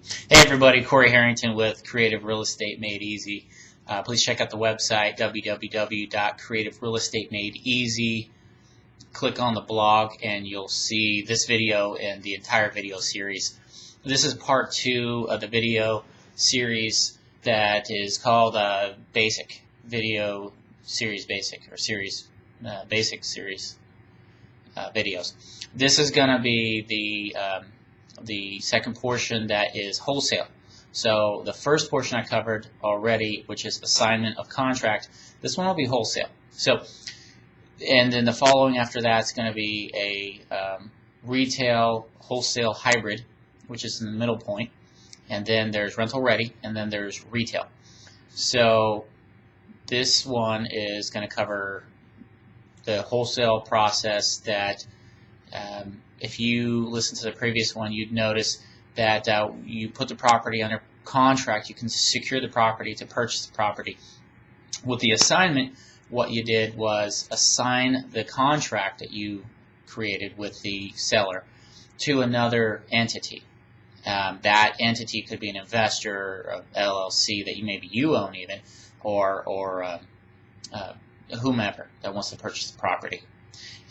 Hey everybody, Corey Harrington with Creative Real Estate Made Easy. Please check out the website www.creativerealestatemade.easy. Click on the blog and you'll see this video and the entire video series. This is part 2 of the video series that is called Basic Video Series Basic, or Series Basic Series videos. This is going to be the second portion, that is wholesale. So the first portion I covered already, which is assignment of contract. This one will be wholesale. So, and then the following after that is going to be a retail wholesale hybrid, which is in the middle point. And then there's rental ready, and then there's retail. So this one is going to cover the wholesale process that if you listen to the previous one, you'd notice that you put the property under contract. You can secure the property to purchase the property. With the assignment, what you did was assign the contract that you created with the seller to another entity. That entity could be an investor, an LLC that maybe you own even, or whomever that wants to purchase the property.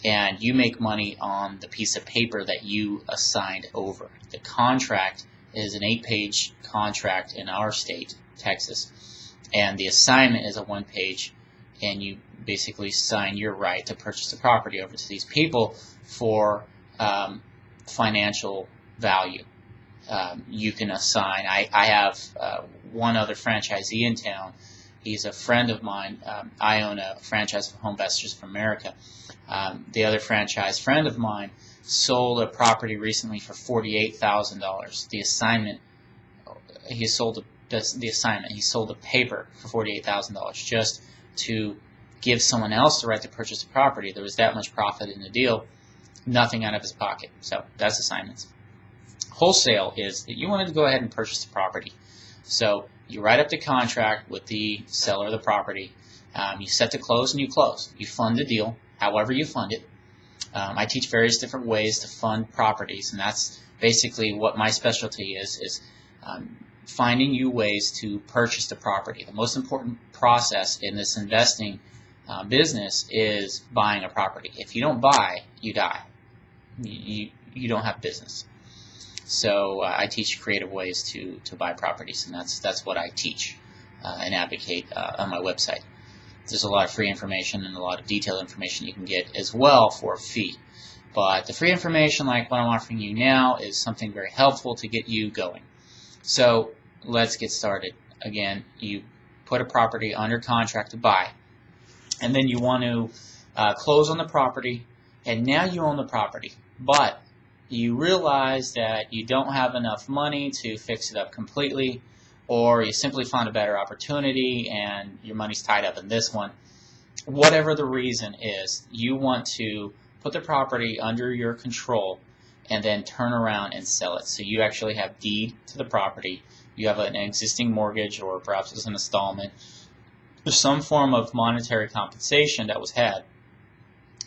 And you make money on the piece of paper that you assigned over. The contract is an 8-page contract in our state, Texas, and the assignment is a 1-page, and you basically sign your right to purchase the property over to these people for financial value. You can assign. I have one other franchisee in town. He's a friend of mine. I own a franchise of Home Investors for America. The other franchise friend of mine sold a property recently for $48,000. The assignment, he sold the assignment. He sold the paper for $48,000 just to give someone else the right to purchase the property. There was that much profit in the deal, nothing out of his pocket. So that's assignments. Wholesale is that you wanted to go ahead and purchase the property. So you write up the contract with the seller of the property. You set to close and you close. You fund the deal, however you fund it. I teach various different ways to fund properties, and that's basically what my specialty is finding you ways to purchase the property. The most important process in this investing business is buying a property. If you don't buy, you die. You don't have business. So I teach creative ways to buy properties, and that's what I teach and advocate on my website. There's a lot of free information and a lot of detailed information you can get as well for a fee. But the free information, like what I'm offering you now, is something very helpful to get you going. So let's get started. Again, you put a property under contract to buy, and then you want to close on the property, and now you own the property. But you realize that you don't have enough money to fix it up completely, or you simply found a better opportunity and your money's tied up in this one. Whatever the reason is, you want to put the property under your control and then turn around and sell it. So you actually have deed to the property. You have an existing mortgage, or perhaps it's an installment. There's some form of monetary compensation that was had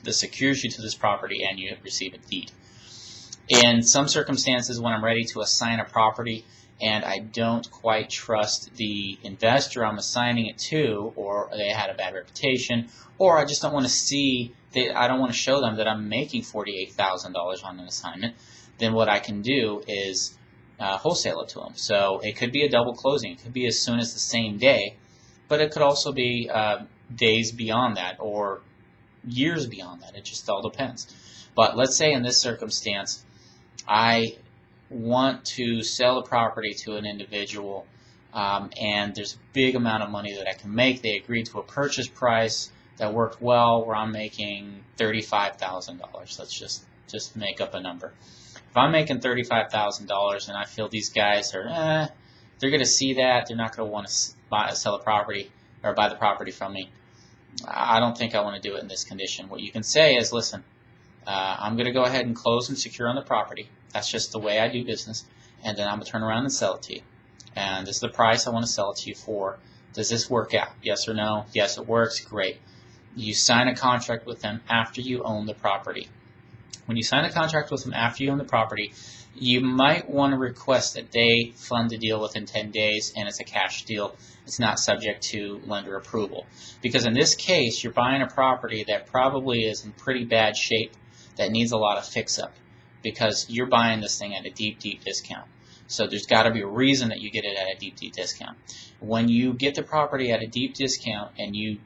that secures you to this property, and you have received a deed. In some circumstances, when I'm ready to assign a property and I don't quite trust the investor I'm assigning it to, or they had a bad reputation, or I just don't want to see, I don't want to show them that I'm making $48,000 on an assignment, then what I can do is wholesale it to them. So it could be a double closing. It could be as soon as the same day, but it could also be days beyond that or years beyond that. It just all depends. But let's say in this circumstance, I want to sell a property to an individual, and there's a big amount of money that I can make. They agreed to a purchase price that worked well, where I'm making $35,000. Let's just make up a number. If I'm making $35,000 and I feel these guys are, they're going to see that, they're not going to want to sell a property or buy the property from me, I don't think I want to do it in this condition. What you can say is, listen, I'm going to go ahead and close and secure on the property. That's just the way I do business. And then I'm going to turn around and sell it to you. And this is the price I want to sell it to you for. Does this work out? Yes or no? Yes, it works. Great. You sign a contract with them after you own the property. When you sign a contract with them after you own the property, you might want to request that they fund the deal within 10 days, and it's a cash deal. It's not subject to lender approval. Because in this case, you're buying a property that probably is in pretty bad shape, that needs a lot of fix-up, because you're buying this thing at a deep, deep discount. So there's got to be a reason that you get it at a deep, deep discount. When you get the property at a deep discount and you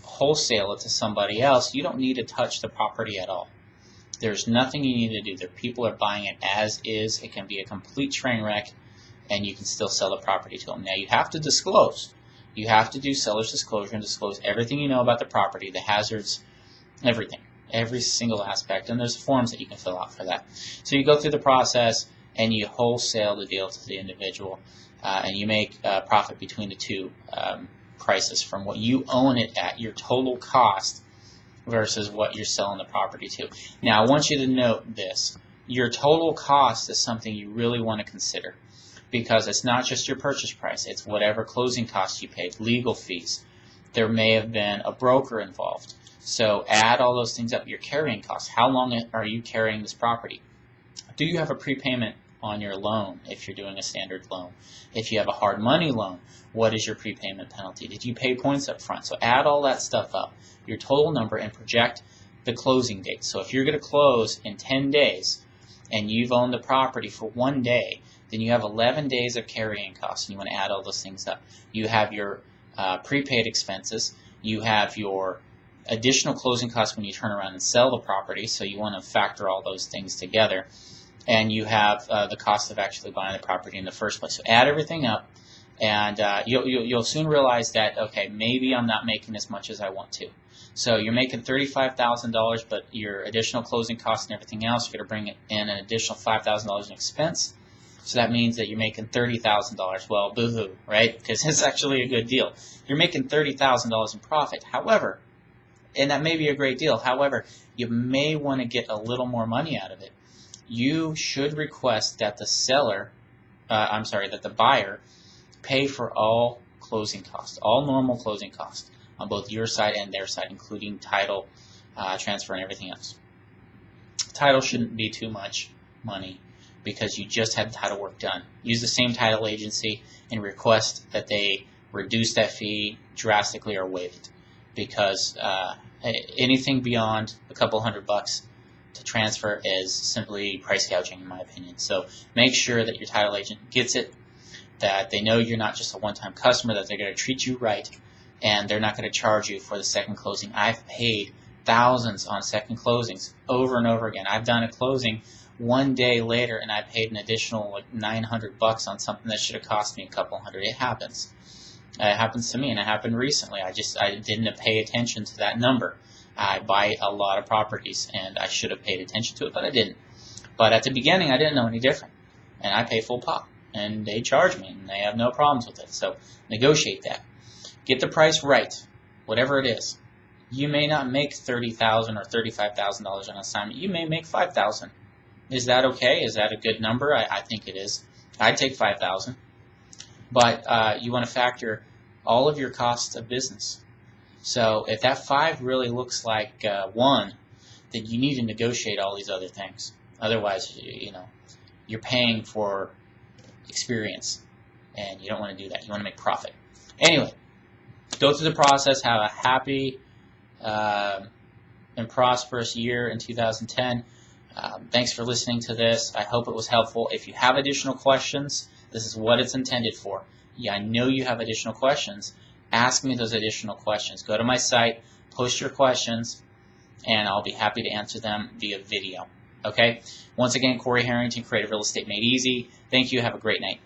wholesale it to somebody else, you don't need to touch the property at all. There's nothing you need to do. The people are buying it as is. It can be a complete train wreck, and you can still sell the property to them. Now, you have to disclose. You have to do seller's disclosure and disclose everything you know about the property, the hazards, everything, every single aspect. And there's forms that you can fill out for that. So you go through the process, and you wholesale the deal to the individual, and you make profit between the two prices from what you own it at, your total cost, versus what you're selling the property to. Now, I want you to note this. Your total cost is something you really want to consider, because it's not just your purchase price. It's whatever closing costs you paid, legal fees. There may have been a broker involved. So add all those things up. Your carrying costs. How long are you carrying this property? Do you have a prepayment on your loan if you're doing a standard loan? If you have a hard money loan, what is your prepayment penalty? Did you pay points up front? So add all that stuff up, your total number, and project the closing date. So if you're going to close in 10 days and you've owned the property for 1 day, then you have 11 days of carrying costs, and you want to add all those things up. You have your prepaid expenses. You have your additional closing costs when you turn around and sell the property, so you want to factor all those things together. And you have the cost of actually buying the property in the first place. So add everything up, and you'll soon realize that, okay, maybe I'm not making as much as I want to. So you're making $35,000, but your additional closing costs and everything else, you're going to bring in an additional $5,000 in expense. So that means that you're making $30,000. Well, boo-hoo, right? Because it's actually a good deal. You're making $30,000 in profit. However, and that may be a great deal. However, you may want to get a little more money out of it. You should request that that the buyer pay for all closing costs, all normal closing costs on both your side and their side, including title, transfer, and everything else. Title shouldn't be too much money because you just had title work done. Use the same title agency and request that they reduce that fee drastically or waive it, because anything beyond a couple $100 to transfer is simply price gouging, in my opinion. So make sure that your title agent gets it, that they know you're not just a one-time customer, that they're going to treat you right, and they're not going to charge you for the second closing. I've paid thousands on second closings over and over again. I've done a closing 1 day later, and I paid an additional like $900 on something that should have cost me a couple hundred. It happens. It happens to me, and it happened recently. I didn't pay attention to that number. I buy a lot of properties, and I should have paid attention to it, but I didn't. But at the beginning, I didn't know any different, and I pay full pop, and they charge me, and they have no problems with it. So negotiate that. Get the price right, whatever it is. You may not make $30,000 or $35,000 on assignment. You may make $5,000. Is that okay? Is that a good number? I think it is. I'd take $5,000. But you want to factor all of your costs of business. So if that 5 really looks like 1, then you need to negotiate all these other things. Otherwise, you're paying for experience, and you don't want to do that. You want to make profit. Anyway, go through the process. Have a happy and prosperous year in 2010. Thanks for listening to this. I hope it was helpful. If you have additional questions, this is what it's intended for. Yeah, I know you have additional questions. Ask me those additional questions. Go to my site, post your questions, and I'll be happy to answer them via video. Okay? Once again, Corey Harrington, Creative Real Estate Made Easy. Thank you. Have a great night.